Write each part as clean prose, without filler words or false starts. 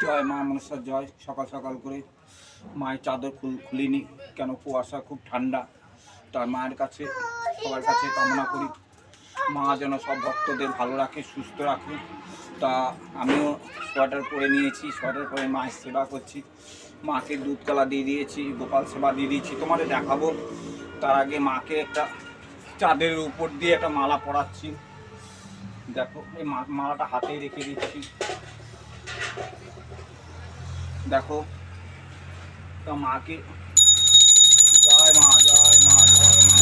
জয় মা মনসা জয়। সকাল সকাল করে মায়ের চাদর খুলিনি, কেন কুয়াশা খুব ঠান্ডা। তার মায়ের কাছে সবার কাছে কামনা করি মা যেন সব ভক্তদের ভালো রাখে, সুস্থ রাখে। তা আমিও সোয়েটার পরে নিয়েছি, সোয়েটার পরে মায়ের সেবা করছি। মাকে দুধ কলা দিয়ে দিয়েছি, গোপাল সেবা দিয়ে দিয়েছি, তোমাদের দেখাবো। তার আগে মাকে একটা চাঁদের উপর দিয়ে একটা মালা পরাচ্ছি। দেখো এই মালাটা হাতেই রেখে দিচ্ছি। দেখো তা মাকে জয় মা জয় মা জয় মা।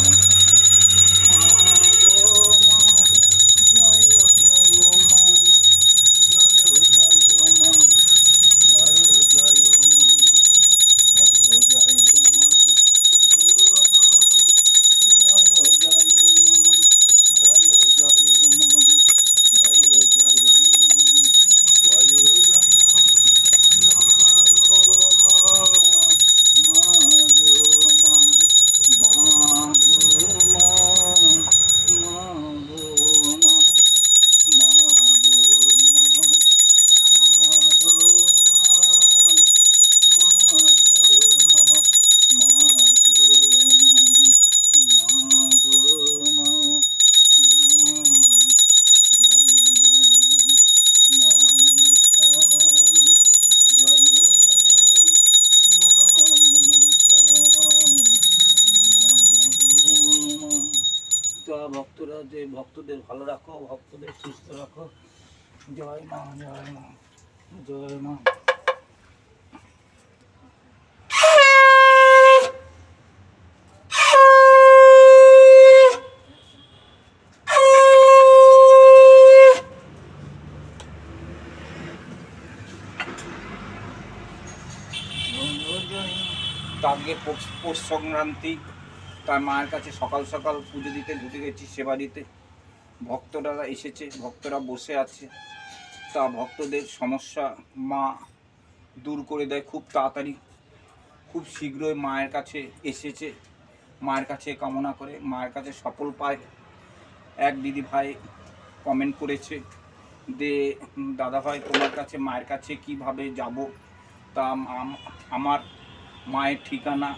ভক্তরা যে ভক্তদের ভালো রাখো, ভক্তদের সুস্থ রাখো। জয় মা জয় মা জয় মা। আজকে পৌষ সংক্রান্তি, তার মায়ের কাছে সকাল সকাল পুজো দিতে ঢুকে গেছি, সেবা দিতে। ভক্তরা এসেছে, ভক্তরা বসে আছে। তা ভক্তদের সমস্যা মা দূর করে দেয় খুব তাড়াতাড়ি, খুব শীঘ্রই। মায়ের কাছে এসেছে, মায়ের কাছে কামনা করে মায়ের কাছে সফল পায়। এক দিদি ভাই কমেন্ট করেছে যে দাদা ভাই তোমার কাছে মায়ের কাছে কিভাবে যাব। তা আমার মায়ের ঠিকানা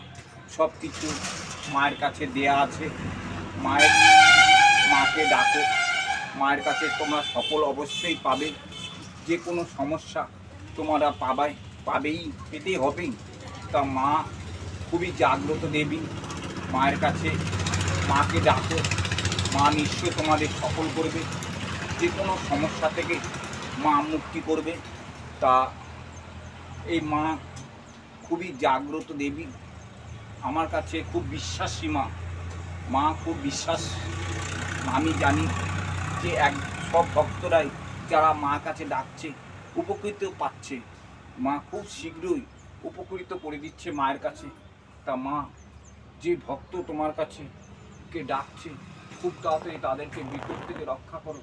সব কিছু মায়ের কাছে দেয়া আছে। মাকে ডাকো, মায়ের কাছে তোমরা সফল অবশ্যই পাবে। যে কোনো সমস্যা তোমরা পাবেই, পেতেই হবেই। তা মা খুবই জাগ্রত দেবী, মায়ের কাছে মাকে ডাকো, মা নিশ্চয় তোমাদের সফল করবে। যে কোনো সমস্যা থেকে মা মুক্তি করবে। তা এই মা খুবই জাগ্রত দেবী, আমার কাছে খুব বিশ্বাসী মা খুব বিশ্বাস। আমি জানি যে সব ভক্তরাই যারা মা কাছে ডাকছে উপকৃত পাচ্ছে। মা খুব শীঘ্রই উপকৃত করে দিচ্ছে মায়ের কাছে। তা মা যে ভক্ত তোমার কাছে কে ডাকছে খুব তাড়াতাড়ি তাদেরকে বিপদ থেকে রক্ষা করো,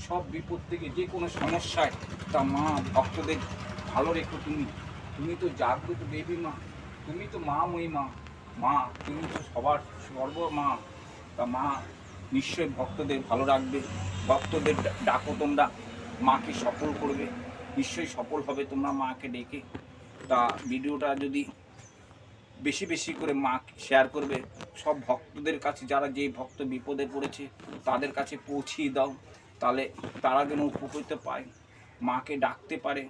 সব বিপদ থেকে যে কোনো সমস্যায়। তা মা ভক্তদের ভালো রেখো। তুমি তো জাগ্রত দেবী মা, তুমি তো মাময়ী মা তুমি তো সবার সর্ব মা। তা মা নিশ্চয়ই ভক্তদের ভালো রাখবে। ভক্তদের ডাকো তোমরা, মাকে সফল করবে, নিশ্চয়ই সফল হবে তোমরা মাকে ডেকে। তা ভিডিওটা যদি বেশি বেশি করে মা শেয়ার করবে, সব ভক্তদের কাছে, যারা যে ভক্ত বিপদে পড়েছে তাদের কাছে পৌঁছিয়ে দাও, তাহলে তারা যেন উপকৃত পায়, মাকে ডাকতে পারে।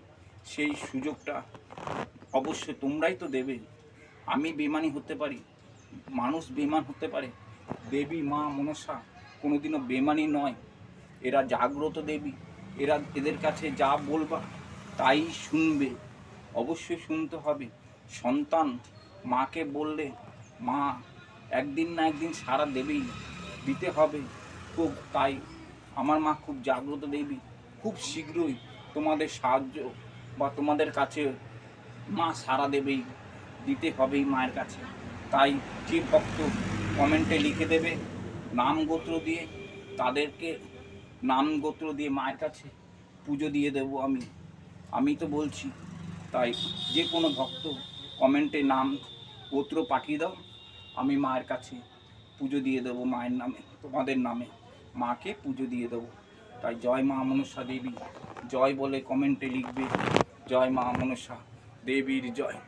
সেই সুযোগটা অবশ্যই তোমরাই তো দেবে। আমি বেমানি হতে পারি, মানুষ বেমান হতে পারে, দেবী মা মনসা কোনোদিনও বেমানি নয়। এরা জাগ্রত দেবী, এদের কাছে যা বলবা তাই শুনবে, অবশ্যই শুনতে হবে। সন্তান মাকে বললে মা একদিন না একদিন সাড়া দেবেই, দিতে হবে খুব। তাই আমার মা খুব জাগ্রত দেবী, খুব শীঘ্রই তোমাদের সাহায্য বা তোমাদের কাছে মা সাড়া দেবেই, দিতে হবেই মায়ের কাছে। তাই যে ভক্ত কমেন্টে লিখে দেবে নাম গোত্র দিয়ে, তাদেরকে নাম গোত্র দিয়ে মায়ের কাছে পুজো দিয়ে দেবো আমি তো বলছি। তাই যে কোনো ভক্ত কমেন্টে নাম গোত্র পাঠিয়ে দাও, আমি মায়ের কাছে পুজো দিয়ে দেবো, মায়ের নামে তোমাদের নামে মাকে পুজো দিয়ে দেবো। তাই জয় মা মনসা দেবী জয় বলে কমেন্টে লিখবে। জয় মা মনসা দেবীর জয়।